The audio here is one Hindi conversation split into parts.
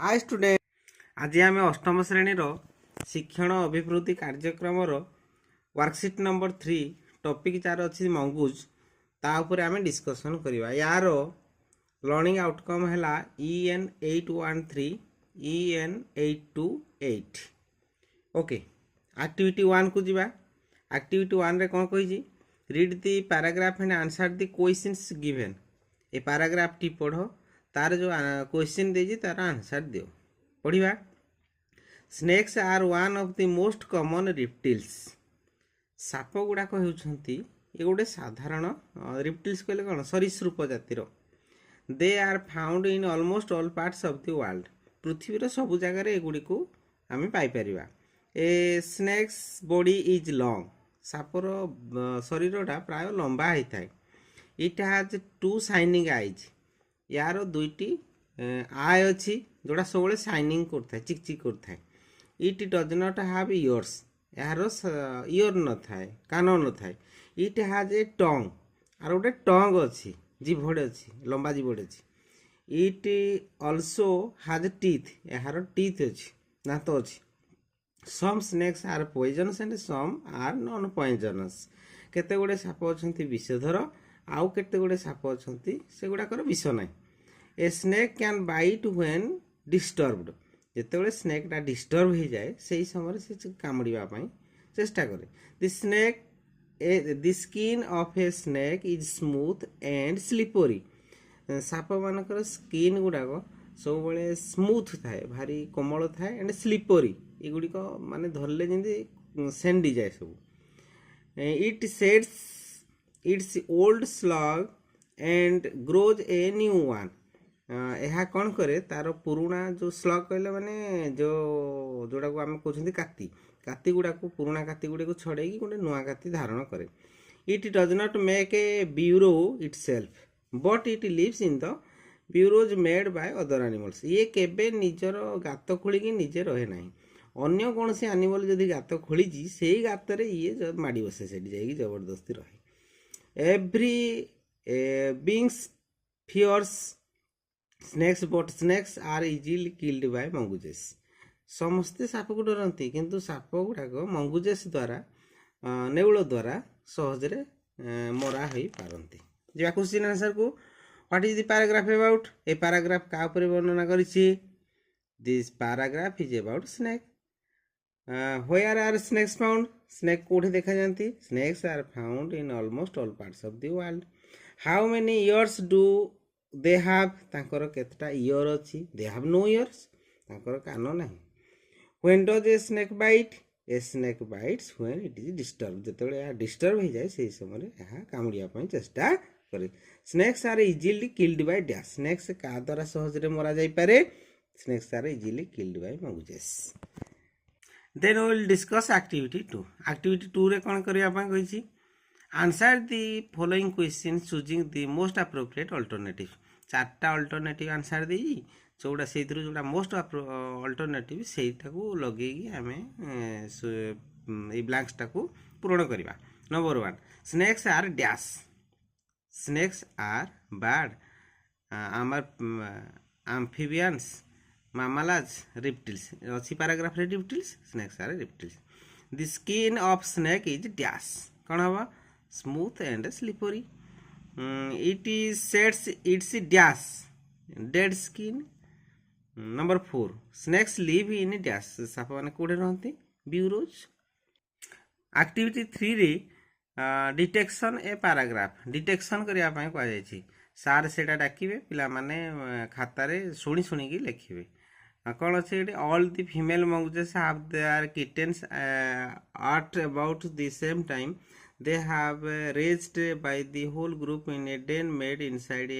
Hi student. आज आम अष्टम श्रेणी शिक्षण अभिवृद्धि कार्यक्रम वर्कशीट नंबर 3 टॉपिक चार अच्छी मंगूज तापर आम डिस्कसन करवा। यार लर्निंग आउटकम है EN 813 EN 828। ओके, एक्टिविटी 1 को जीवा। एक्टिविटी 1 रे कौन कही, read the paragraph and answer the questions given. ए पैराग्राफ टी पढ़, तार जो क्वेश्चन देजी तार आंसर दियो। पढ़िबा। Snakes are one of the most common reptiles. साप गुड़ाक होउछंती ये गोटे साधारण रिप्टिल्स कहले कौन, सरीसृप जातिर। They are found in almost all parts of the world. पृथ्वीर सबु जगार एगुड़ी को आम पाइपर। A snake's body is long. सापर शरीरटा प्राय लंबा होता है। It has two shining eyes. यार दुईटी आय अच्छी जोड़ा सब शाइनिंग करता है, चिकचिक करता है। It does not have ears. यार इयर न थाए, कान न थाए। It has a tongue. आर गोटे टंग अच्छी, जीभड़े अच्छी, लंबा जीभड़े अच्छी। It also has teeth. यार टीथ अच्छी, दांत अच्छी। Some snakes are poisonous and some are non poisonous. केते गुड़े साप अच्छी विषधर, आउ केते गुड़े साप अच्छी से गुड़ाकर विष ना। A snake can bite when disturbed. जिते स्नेकटा डिस्टर्ब हो जाए से समय से कामुड़ापी चेष्टा करे। The snake the skin of a snake is smooth and slippery. साप मानकर स्किन गुड़ाक सब स्मूथ थाए, भारी कोमल थाए एंड स्लीपरी। एगुड़िक माने धरले जमी सेंडी जाए सब। It sets it's old slug and grows a new one. यह कौन करे, तार पुराणा जो स्लग कहले माने जो जोड़ा को आम कहते काती, काती गुड़ा को पुराणा काती गुड़ा को छड़े गोटे नुआ काती धारण करे। It does not make a burrow itself but it lives in the burrows made by other animals. ये केबे निजर गात खोलिकी निजे रहे ना। अन्य कौन से एनिमल जदि गात खोली से गात ये माड़ी बसे से जबरदस्ती रहे। Every beings fears snakes but snakes are easily killed by mongooses. समस्ते साप को डरती किंतु साप गुड़ाक मंगुजेस द्वारा नेउल द्वारा सहजरे मरा हो पारती। जा क्वेश्चन आंसर को, what is the paragraph about. ए पैराग्राफ का ऊपर वर्णना करिछि। This paragraph is about snake. Where are snakes found. Snake कोठे देखा जाती। Snakes are found in almost all parts of the world. How many ears do they have. तांकर केतटा इयर अच्छी। दे हैव नो इयर्स, तांकर कान नहीं। When does a snake bite. A snake bites when it is disturb. जितेबाला यह डिस्टर्ब हो जाए से समय यह कामुड़िया चेष्टा करे। Snakes are easily killed by dash. Snakes क्या द्वारा सहजरे मरा जाई पारे। Snakes are easily killed by mongooses. Then we will discuss activity 2। Activity 2 रे कौन करबा कही, answer the following question choosing the most appropriate alternative. चार्टा अल्टरनेटिव आंसर दी जोड़ा से जोड़ा मोस्ट अल्टरनेटिव से लगे आम ये ब्लैंक्स टाको पूरण करवा। Number 1, snakes are dash. Snakes are bird, amphibians, mammals, reptiles। अच्छी पैराग्राफ रे reptiles, snakes are reptiles। The skin of snake is dash। कौन हवा, smooth and slippery. It is sets its dash dead skin. Number 4, snakes live in dash. साप मैंने कौटे रहती, ब्यूरोज। एक्टिविटी 3 रे डिटेक्शन ए पैराग्राफ। डिटेक्शन करने कहुई सार से डाकिबे, पिला माने खातारे शुणी शुणिकी लिखिबे। कौन अच्छे, all the female mongooses have their kittens at about the same time. They have raised by the whole group in a den made inside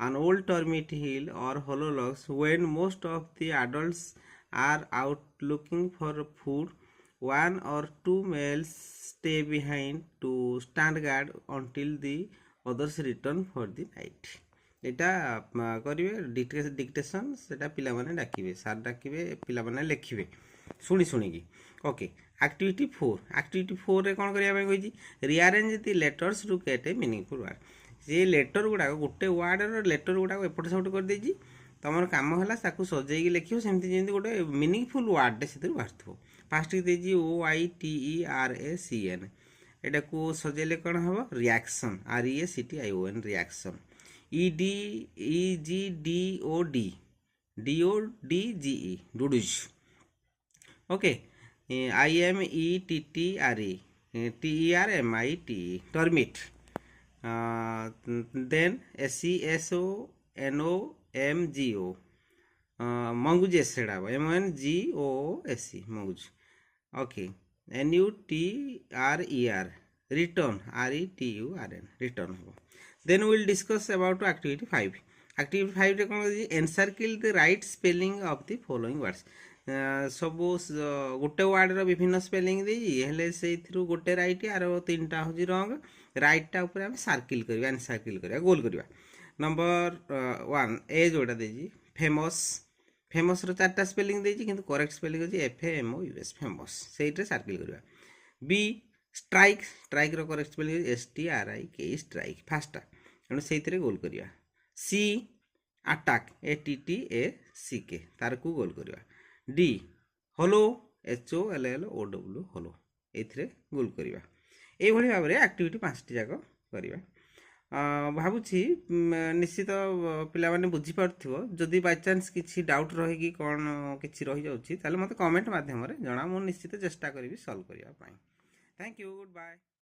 an old termite hill or hollow logs. When most of the adults are out looking for food, one or two males stay behind to stand guard until the others return for the night. एटा करेंगे डिक्टेशन से पिला माने डाकिबे, सार डाकिबे, पिला माने लिखिबे शुणी शुणिकी। Okay, activity 4। एक्टिविटी 4 रे कौन करबा कही, rearrange the letters to get a meaningful word. ये लेटर गुड़ाक गोटे वर्ड लेटर गुड़ाक एपट सेपट कर देछि, तुम कम है सजेक लिख सेमती जमी गोटे मीनिंगफुल वार्डे से बाहर फास्ट की RACN एटा को सजेले कौन हम रिएक्शन REACTION रिएक्शन DODGE डुडुज okay IMETTRE termite then SESONOMGO mongooses MONGOOS mongoose okay NUTRER return RETURN return हो then we will discuss about activity 5 activity 5 रे कोन encircle the right spelling of the following words सब गोटे वर्ड रो विभिन्न स्पेलिंग दे हेले से थ्रू गोटे राइट आर तीनटा हो रंग राइटटा ऊपर हम सर्किल करबा एनसर्किल करबा गोल करबा नंबर 1 ए जोटा देजी फेमस फेमस रो चारटा स्पेलिंग देजी किंतु करेक्ट स्पेलिंग अछि FAMOUS फेमस सेइटे सर्किल करबा बी स्ट्राइक स्ट्राइक रो करेक्ट स्पेलिंग STRIK स्ट्राइक फास्टा एनु सेइतरे गोल करबा सी अटैक ATTACK तार को गोल करबा डी हलो HOLLOW हलो एथिरे गोल करबा एई भली भाबरे एक्टिविटी 5टी जाक करबा भाबुछि निश्चित पिला माने बुझी पारथिबो जदि बाय चांस किछि डाउट रहे कि कोन किछि रहि जाउछि ताले मते कमेंट माध्यम रे जणा मु निश्चित चेष्टा करबी सॉल्व करिया पाई थैंक यू गुड बाय।